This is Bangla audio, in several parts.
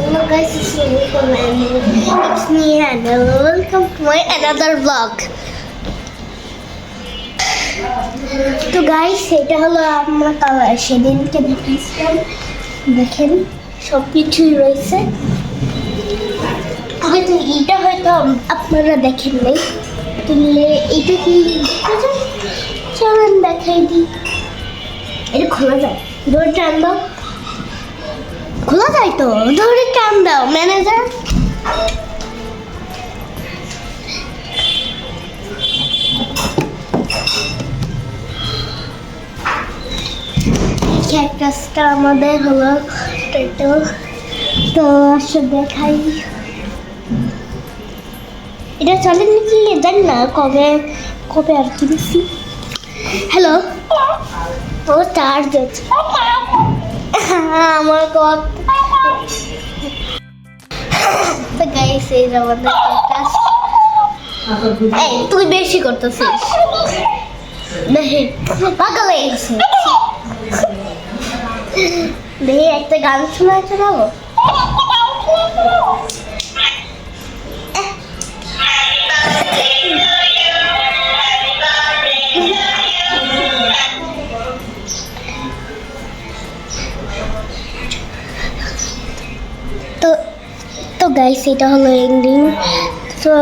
Hello guys, it's me Hannah. Welcome to my another vlog. তো গাইস এটা হলো আমরা সেদিনকে দেখিয়েছিলাম, দেখেন সব কিছুই রয়েছে। হয়তো এটা হয়তো আপনারা দেখেন নাই, তাহলে এটা কি চলেন দেখাই দিই। এটা খোলা যায়, ধরে টান দাও। খোলা যায় তো, ধরে টান দাও ম্যানেজার। ক্যাকটাসটা আমাদের হলো টাইটেল। তো আসলে দেখাই, এটা চলে নাকি জানি না, কবে কবে আর কি দিচ্ছি। হ্যালো, ও চার্জ আছে আমার কথা। তো গাইস এই যে আমাদের ক্যাকটাস। এই তুই বেশি করতেছিস, দেখি পাগল হয়ে গেছে। দেখি একটা গান শোনা শোনাবো। তো তো গাইস এটা হলো এন্ডিং। তো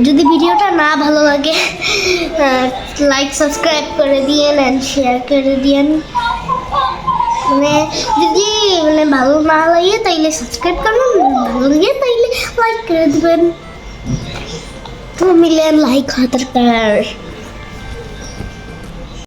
যদি ভিডিওটা না ভালো লাগে লাইক সাবস্ক্রাইব করে দিয়েন অ্যান্ড শেয়ার করে দিয়েন। মানে যদি ভালো না লাগে তাইলে সাবস্ক্রাইব করবেন, ভালো লাগে তাইলে লাইক করে দেবেন। 2 মিলিয়ন লাইক হওয়া দরকার।